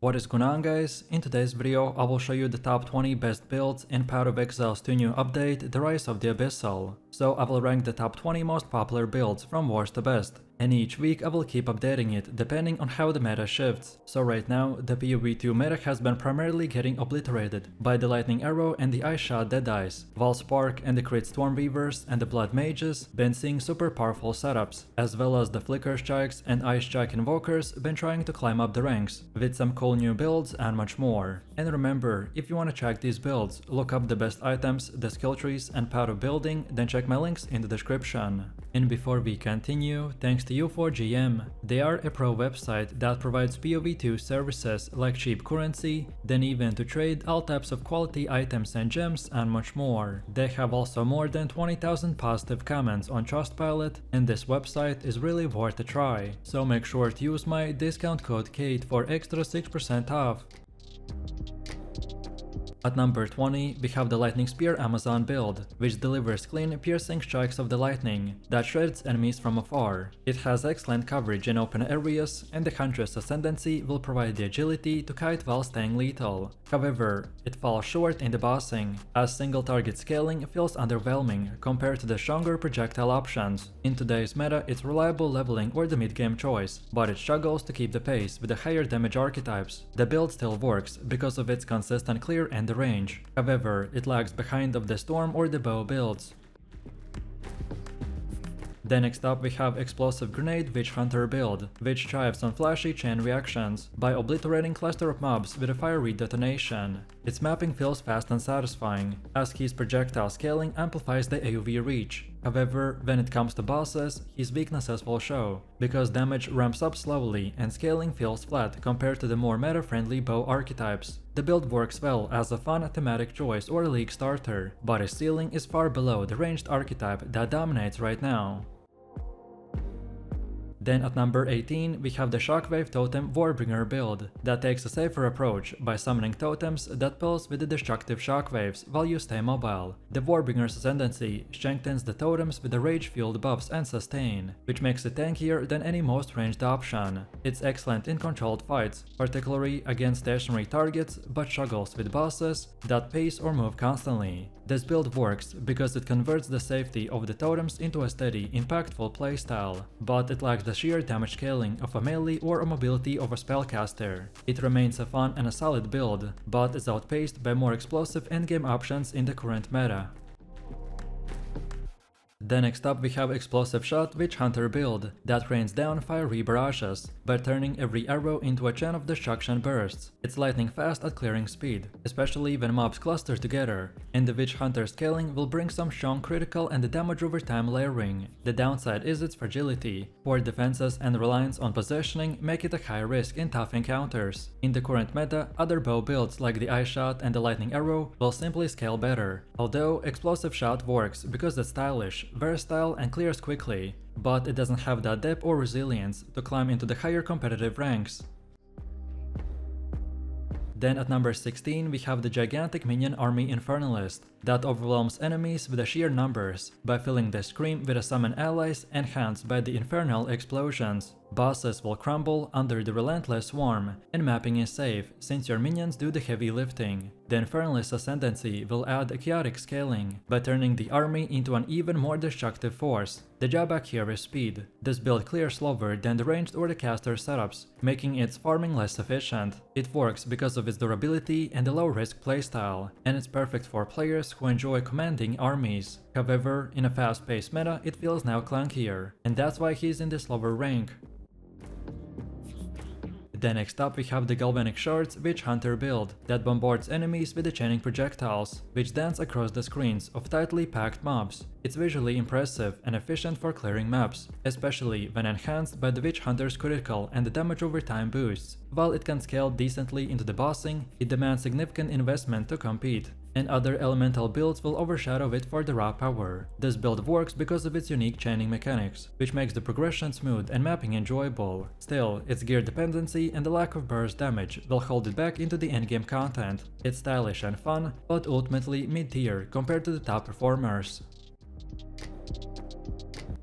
What is going on, guys? In today's video I will show you the top 20 best builds in Path of Exile's 2 new update, The Rise of the Abyssal. So I will rank the top 20 most popular builds from worst to best, and each week I will keep updating it depending on how the meta shifts. So right now, the POE 2 meta has been primarily getting obliterated by the lightning arrow and the ice shot deadeyes, while spark and the crit stormweavers and the blood mages been seeing super powerful setups, as well as the flicker strikes and ice strike invokers been trying to climb up the ranks, with some cool new builds and much more. And remember, if you want to check these builds, look up the best items, the skill trees and path of building, then check my links in the description. And before we continue, thanks to U4GM. They are a pro website that provides POE 2 services like cheap currency, then even to trade all types of quality items and gems and much more. They have also more than 20,000 positive comments on Trustpilot, and this website is really worth a try. So make sure to use my discount code KATE for extra 6% off. At number 20, we have the Lightning Spear Amazon build, which delivers clean, piercing strikes of the lightning that shreds enemies from afar. It has excellent coverage in open areas, and the Huntress Ascendancy will provide the agility to kite while staying lethal. However, it falls short in the bossing, as single target scaling feels underwhelming compared to the stronger projectile options. In today's meta, it's reliable leveling or the mid-game choice, but it struggles to keep the pace with the higher damage archetypes. The build still works because of its consistent clear and the range. However, it lags behind of the storm or the bow builds. Then next up we have Explosive Grenade Witchhunter build, which thrives on flashy chain reactions by obliterating cluster of mobs with a fiery detonation. Its mapping feels fast and satisfying, as his projectile scaling amplifies the AoV reach. However, when it comes to bosses, his weaknesses will show, because damage ramps up slowly and scaling feels flat compared to the more meta-friendly bow archetypes. The build works well as a fun thematic choice or a league starter, but its ceiling is far below the ranged archetype that dominates right now. Then at number 18, we have the Shockwave Totem Warbringer build that takes a safer approach by summoning totems that pulse with the destructive shockwaves while you stay mobile. The Warbringer's Ascendancy strengthens the totems with the rage-fueled buffs and sustain, which makes it tankier than any most ranged option. It's excellent in controlled fights, particularly against stationary targets, but struggles with bosses that pace or move constantly. This build works because it converts the safety of the totems into a steady, impactful playstyle, but it lacks the sheer damage scaling of a melee or a mobility of a spellcaster. It remains a fun and a solid build, but is outpaced by more explosive endgame options in the current meta. Then next up we have Explosive Shot Witchhunter build that rains down fiery barrages by turning every arrow into a chain of destruction bursts. It's lightning fast at clearing speed, especially when mobs cluster together, and the Witchhunter scaling will bring some strong critical and damage over time layering. The downside is its fragility. Poor defenses and reliance on positioning make it a high risk in tough encounters. In the current meta, other bow builds like the Ice Shot and the Lightning Arrow will simply scale better, although Explosive Shot works because it's stylish, versatile and clears quickly, but it doesn't have that depth or resilience to climb into the higher competitive ranks. Then at number 16 we have the gigantic minion army infernalist that overwhelms enemies with the sheer numbers by filling the screen with a summon allies enhanced by the infernal explosions. Bosses will crumble under the relentless swarm, and mapping is safe since your minions do the heavy lifting. The infernalist ascendancy will add a chaotic scaling by turning the army into an even more destructive force. The drawback here is speed. This build clears slower than the ranged or the caster setups, making its farming less efficient. It works because of its durability and the low risk playstyle, and it's perfect for players who enjoy commanding armies. However, in a fast-paced meta it feels now clunkier, and that's why he's in this lower rank. Then next up we have the Galvanic shards witchhunter build that bombards enemies with the chaining projectiles, which dance across the screens of tightly packed mobs. It's visually impressive and efficient for clearing maps, especially when enhanced by the witchhunter's critical and the damage over time boosts. While it can scale decently into the bossing, it demands significant investment to compete, and other elemental builds will overshadow it for the raw power. This build works because of its unique chaining mechanics, which makes the progression smooth and mapping enjoyable. Still, its gear dependency and the lack of burst damage will hold it back into the endgame content. It's stylish and fun, but ultimately mid-tier compared to the top performers.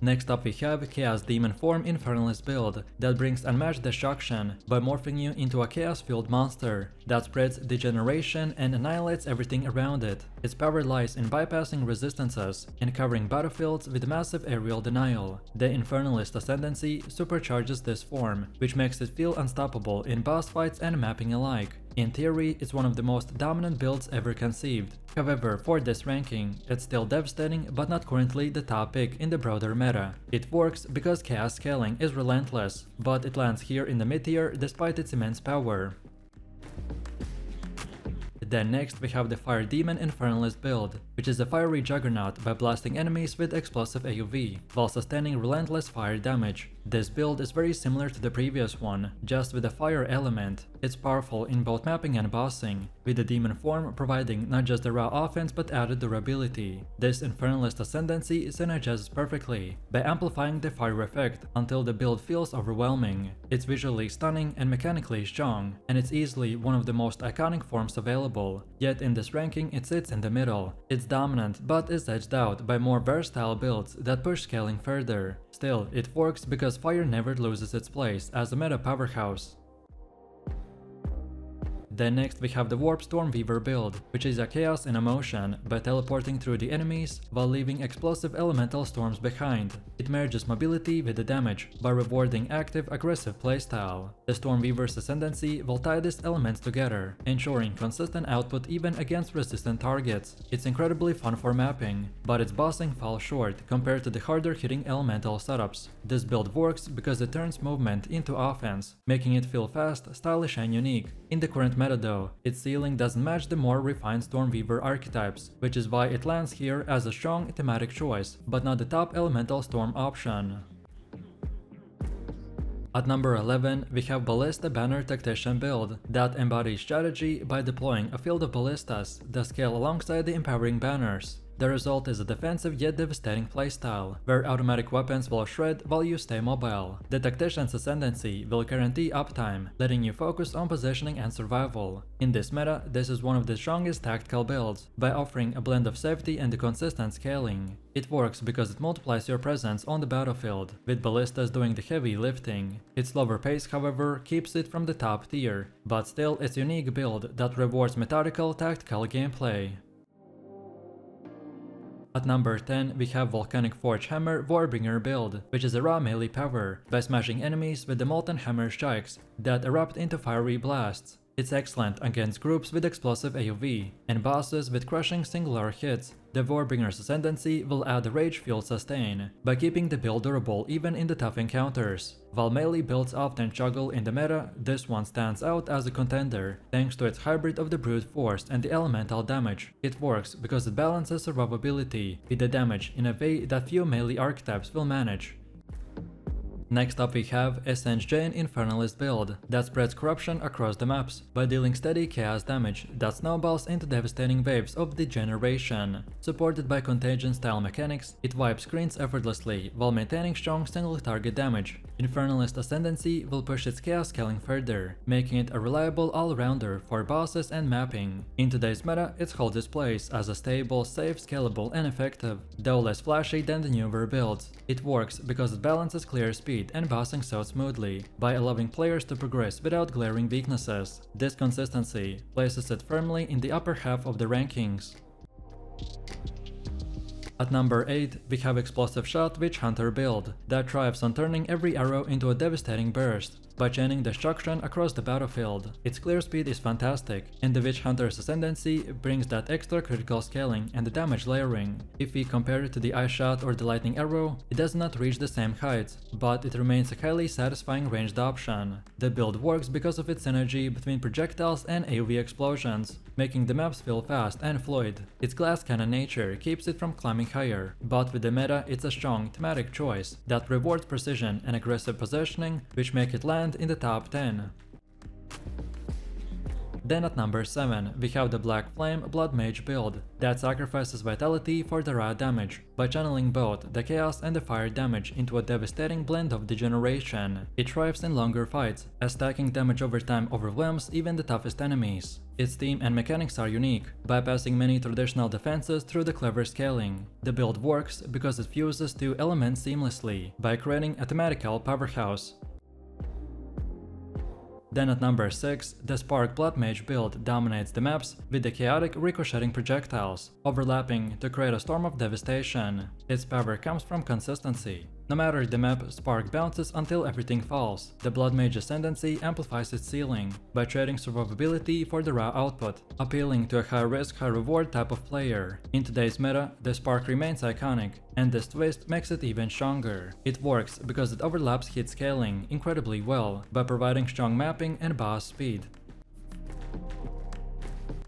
Next up we have Chaos Demon Form Infernalist build that brings unmatched destruction by morphing you into a chaos-fueled monster that spreads degeneration and annihilates everything around it. Its power lies in bypassing resistances and covering battlefields with massive aerial denial. The Infernalist Ascendancy supercharges this form, which makes it feel unstoppable in boss fights and mapping alike. In theory, it's one of the most dominant builds ever conceived. However, for this ranking, it's still devastating but not currently the top pick in the broader meta. It works because chaos scaling is relentless, but it lands here in the mid tier despite its immense power. Then next we have the Fire Demon Infernalist build, which is a fiery juggernaut by blasting enemies with explosive AoV, while sustaining relentless fire damage. This build is very similar to the previous one, just with a fire element. It's powerful in both mapping and bossing, with the demon form providing not just the raw offense but added durability. This Infernalist Ascendancy synergizes perfectly by amplifying the fire effect until the build feels overwhelming. It's visually stunning and mechanically strong, and it's easily one of the most iconic forms available. Yet in this ranking it sits in the middle. It's dominant but is edged out by more versatile builds that push scaling further. Still, it works because fire never loses its place as a meta powerhouse. Then next we have the Warp Stormweaver build, which is a chaos in a motion by teleporting through the enemies while leaving explosive elemental storms behind. It merges mobility with the damage by rewarding active aggressive playstyle. The Stormweaver's Ascendancy will tie these elements together, ensuring consistent output even against resistant targets. It's incredibly fun for mapping, but its bossing falls short compared to the harder hitting elemental setups. This build works because it turns movement into offense, making it feel fast, stylish and unique. In the current meta though, its ceiling doesn't match the more refined Stormweaver archetypes, which is why it lands here as a strong thematic choice, but not the top elemental storm option. At number 11, we have Ballista Banner Tactician build that embodies strategy by deploying a field of ballistas that scale alongside the empowering banners. The result is a defensive yet devastating playstyle, where automatic weapons will shred while you stay mobile. The Tactician's Ascendancy will guarantee uptime, letting you focus on positioning and survival. In this meta, this is one of the strongest tactical builds, by offering a blend of safety and consistent scaling. It works because it multiplies your presence on the battlefield, with ballistas doing the heavy lifting. Its slower pace, however, keeps it from the top tier, but still it's a unique build that rewards methodical tactical gameplay. At number 10, we have Volcanic Forge Hammer Warbringer build, which is a raw melee power by smashing enemies with the Molten Hammer strikes that erupt into fiery blasts. It's excellent against groups with explosive AoV and bosses with crushing singular hits. The Warbringer's Ascendancy will add a rage-fueled sustain by keeping the build durable even in the tough encounters. While melee builds often struggle in the meta, this one stands out as a contender thanks to its hybrid of the brute force and the elemental damage. It works because it balances survivability with the damage in a way that few melee archetypes will manage. Next up we have Essence Jane Infernalist build that spreads corruption across the maps by dealing steady chaos damage that snowballs into devastating waves of degeneration. Supported by contagion style mechanics, it wipes screens effortlessly while maintaining strong single target damage. Infernalist Ascendancy will push its chaos scaling further, making it a reliable all-rounder for bosses and mapping. In today's meta, it holds its place as a stable, safe, scalable and effective, though less flashy than the newer builds. It works because it balances clear speed and bossing so smoothly, by allowing players to progress without glaring weaknesses. This consistency places it firmly in the upper half of the rankings. At number 8, we have Explosive Shot Witchhunter build that thrives on turning every arrow into a devastating burst by chaining destruction across the battlefield. Its clear speed is fantastic, and the Witchhunter's Ascendancy brings that extra critical scaling and the damage layering. If we compare it to the Ice Shot or the Lightning Arrow, it does not reach the same heights, but it remains a highly satisfying ranged option. The build works because of its synergy between projectiles and AoV explosions, making the maps feel fast and fluid. Its glass cannon nature keeps it from climbing higher, but with the meta it's a strong thematic choice that rewards precision and aggressive positioning, which make it land in the top 10. Then at number 7, we have the Black Flame Blood Mage build that sacrifices vitality for the raw damage by channeling both the chaos and the fire damage into a devastating blend of degeneration. It thrives in longer fights, as stacking damage over time overwhelms even the toughest enemies. Its theme and mechanics are unique, bypassing many traditional defenses through the clever scaling. The build works because it fuses two elements seamlessly by creating a thematical powerhouse. Then at number 6, the Spark Blood Mage build dominates the maps with the chaotic ricocheting projectiles, overlapping to create a storm of devastation. Its power comes from consistency. No matter the map, Spark bounces until everything falls. The Blood Mage Ascendancy amplifies its ceiling by trading survivability for the raw output, appealing to a high-risk, high-reward type of player. In today's meta, the Spark remains iconic, and this twist makes it even stronger. It works because it overlaps hit scaling incredibly well by providing strong mapping and boss speed.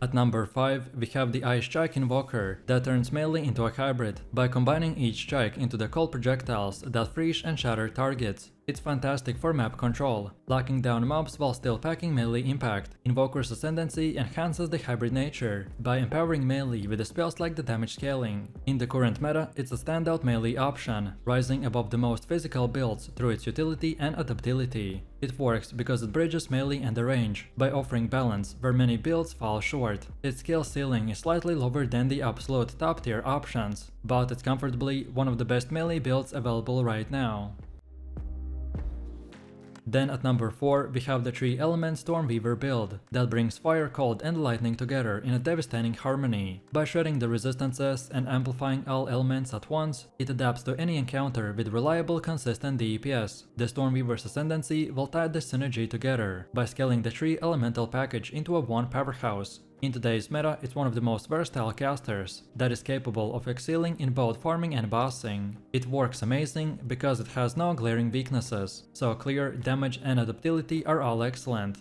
At number 5, we have the Ice Strike Invoker that turns melee into a hybrid by combining each strike into the cold projectiles that freeze and shatter targets. It's fantastic for map control, locking down mobs while still packing melee impact. Invoker's Ascendancy enhances the hybrid nature by empowering melee with the spells like the damage scaling. In the current meta, it's a standout melee option, rising above the most physical builds through its utility and adaptability. It works because it bridges melee and the range by offering balance where many builds fall short. Its skill ceiling is slightly lower than the absolute top tier options, but it's comfortably one of the best melee builds available right now. Then at number 4, we have the 3-element stormweaver build that brings fire, cold and lightning together in a devastating harmony. By shredding the resistances and amplifying all elements at once, it adapts to any encounter with reliable, consistent DPS. The stormweaver's ascendancy will tie this synergy together by scaling the 3 elemental package into a one powerhouse. In today's meta, it's one of the most versatile casters that is capable of excelling in both farming and bossing. It works amazing because it has no glaring weaknesses, so clear, damage and adaptability are all excellent.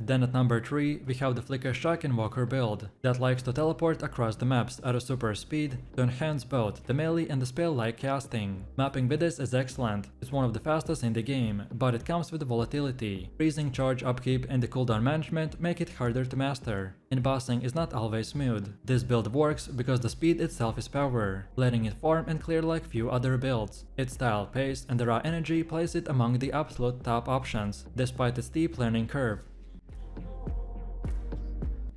Then at number 3, we have the Flicker Shock Invoker build that likes to teleport across the maps at a super speed to enhance both the melee and the spell-like casting. Mapping with this is excellent, it's one of the fastest in the game, but it comes with volatility. Freezing, charge upkeep and the cooldown management make it harder to master, and bossing is not always smooth. This build works because the speed itself is power, letting it farm and clear like few other builds. Its style, pace and the raw energy place it among the absolute top options, despite its steep learning curve.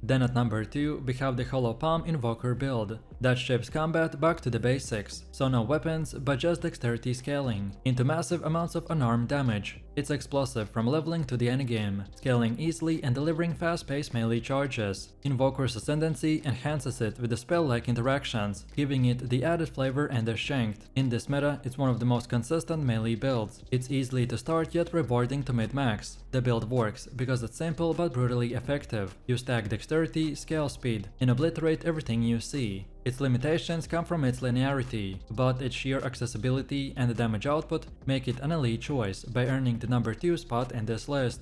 Then at number 2, we have the Hollow Palm Invoker build that strips combat back to the basics, so no weapons but just dexterity scaling into massive amounts of unarmed damage. It's explosive from leveling to the endgame, scaling easily and delivering fast-paced melee charges. Invoker's Ascendancy enhances it with the spell-like interactions, giving it the added flavor and the strength. In this meta, it's one of the most consistent melee builds. It's easily to start yet rewarding to mid-max. The build works because it's simple but brutally effective. You stack dexterity, scale speed, and obliterate everything you see. Its limitations come from its linearity, but its sheer accessibility and the damage output make it an elite choice by earning the number 2 spot in this list.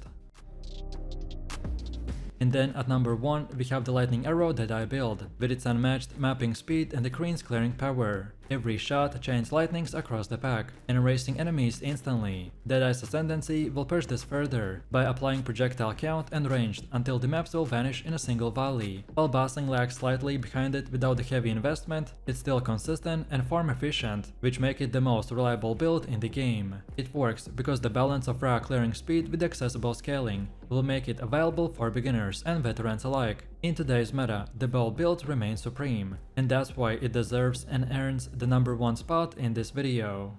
And then at number 1, we have the Lightning Arrow Deadeye build, with its unmatched mapping speed and the Green's clearing power. Every shot chains lightnings across the pack, and erasing enemies instantly. Deadeye's Ascendancy will push this further, by applying projectile count and ranged until the maps will vanish in a single volley. While bossing lags slightly behind it without the heavy investment, it's still consistent and farm efficient, which make it the most reliable build in the game. It works because the balance of raw clearing speed with accessible scaling will make it available for beginners and veterans alike. In today's meta, the bow build remains supreme, and that's why it deserves and earns the number 1 spot in this video.